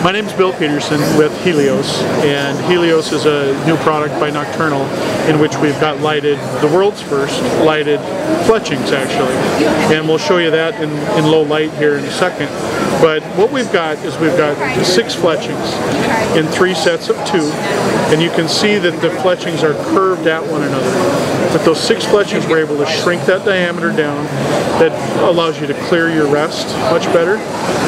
My name is Bill Peterson with Helios, and Helios is a new product by Nocturnal in which we've got lighted, the world's first lighted fletchings actually. And we'll show you that in low light here in a second. But what we've got is we've got 6 fletchings in 3 sets of 2, and you can see that the fletchings are curved at one another. But those 6 fletchings, we're able to shrink that diameter down. That allows you to clear your rest much better.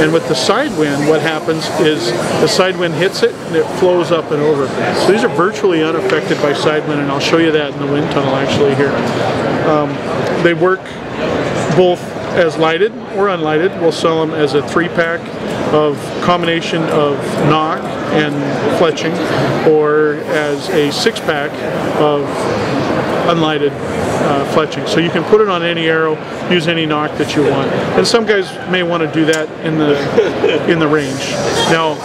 And with the side wind, what happens is the side wind hits it and it flows up and over. So these are virtually unaffected by side wind, and I'll show you that in the wind tunnel actually here. They work both as lighted or unlighted. We'll sell them as a 3-pack of combination of knock and fletching, or as a 6-pack of unlighted fletching. So you can put it on any arrow, use any knock that you want. And some guys may want to do that in the range. Now,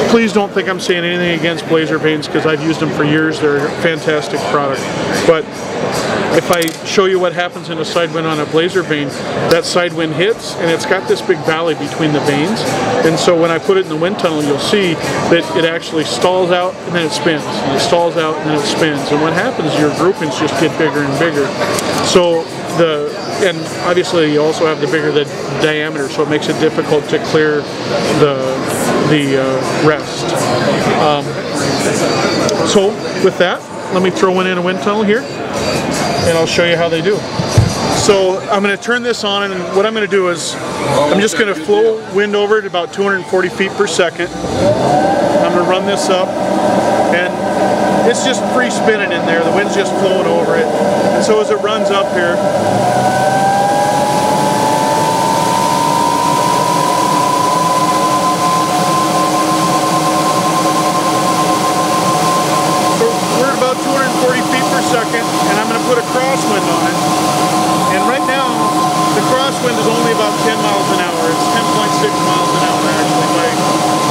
please don't think I'm saying anything against blazer vanes, because I've used them for years. They're a fantastic product. But if I show you what happens in a side wind on a blazer vane, that side wind hits and it's got this big valley between the vanes. And so when I put it in the wind tunnel, you'll see that it actually stalls out and then it spins. And it stalls out and then it spins. And what happens is your groupings just get bigger and bigger. So and obviously you also have the bigger the diameter, so it makes it difficult to clear the rest. So with that, let me throw one in a wind tunnel here, and I'll show you how they do. So I'm going to turn this on, and what I'm going to do is I'm just going to flow wind over at about 240 feet per second. I'm going to run this up, and it's just free spinning in there. The wind's just flowing over it. And so as it runs up here, second, and I'm going to put a crosswind on it. And right now, the crosswind is only about 10 miles an hour. It's 10.6 miles an hour actually by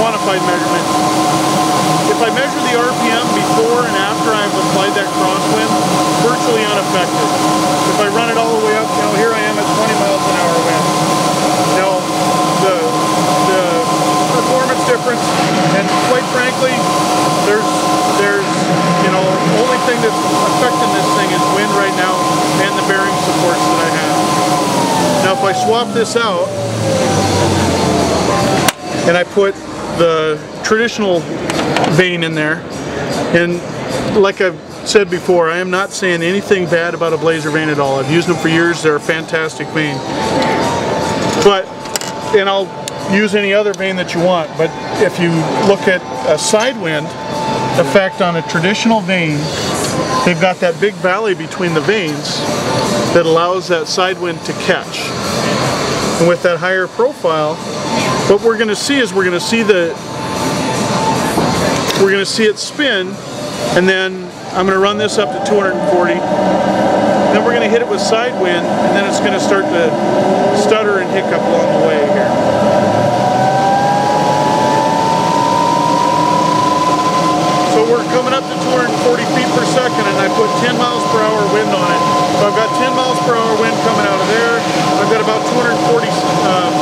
quantified measurement. If I measure the RPM before and after I've applied that crosswind, virtually unaffected. If I run it all the way up, here I am at 20 miles an hour wind. Now, the performance difference, and quite frankly, there's the only thing that's affecting this thing is wind right now and the bearing supports that I have. Now if I swap this out and I put the traditional vane in there, and like I've said before, I am not saying anything bad about a blazer vane at all. I've used them for years. They're a fantastic vane. And I'll use any other vane that you want, but if you look at a side wind effect on a traditional vane, they've got that big valley between the vanes that allows that side wind to catch. And with that higher profile, what we're going to see is we're going to see it spin, and then I'm going to run this up to 240. Then we're going to hit it with side wind, and then it's going to start to stutter and hiccup along the way here. So we're coming up to 240 feet per second, and I put 10 miles per hour wind on it. So I've got 10 miles per hour wind coming out of there. I've got about 240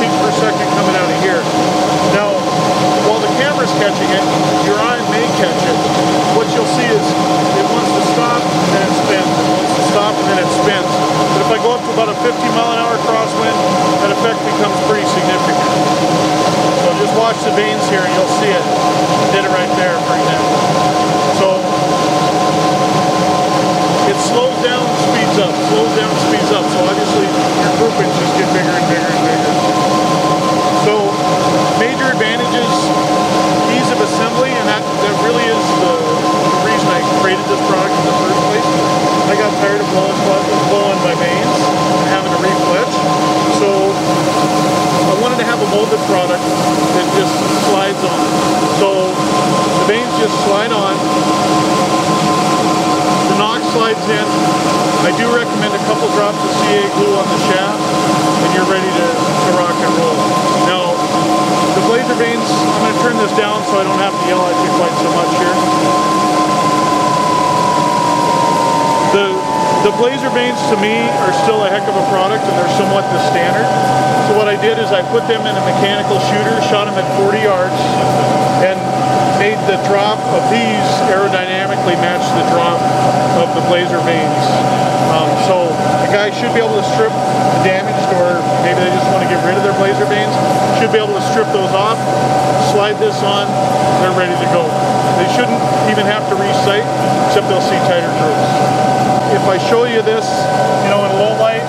feet per second coming out of here. Now, while the camera's catching it, your eye may catch it. What you'll see is it wants to stop and then it spins. It wants to stop and then it spins. But if I go up to about a 50 mile an hour crosswind, that effect becomes pretty significant. So just watch the vanes here and you'll see it. I did it right there, for example. So it slows down, speeds up, slows down, speeds up. So obviously your groupings just get bigger and bigger and bigger. So major advantages, ease of assembly, and that really is the reason I created this product in the first place. I got tired of blowing my vanes and having to refletch. So I wanted to have a molded product that just slides on. So the vanes just slide on. The knock slides in. I do recommend a couple drops of CA glue on the shaft, and you're ready to rock and roll. Now, the blazer vanes, I'm going to turn this down so I don't have to yell at you quite so much here. The The blazer vanes to me are still a heck of a product, and they're somewhat the standard. So what I did is I put them in a mechanical shooter, shot them at 40 yards, and made the drop of these aerodynamically match the drop of the blazer vanes. So the guy should be able to strip the damaged, or maybe they just want to get rid of their blazer vanes, should be able to strip those off, slide this on, they're ready to go. They shouldn't even have to re-sight, except they'll see tighter grooves. If I show you this, you know, in low light,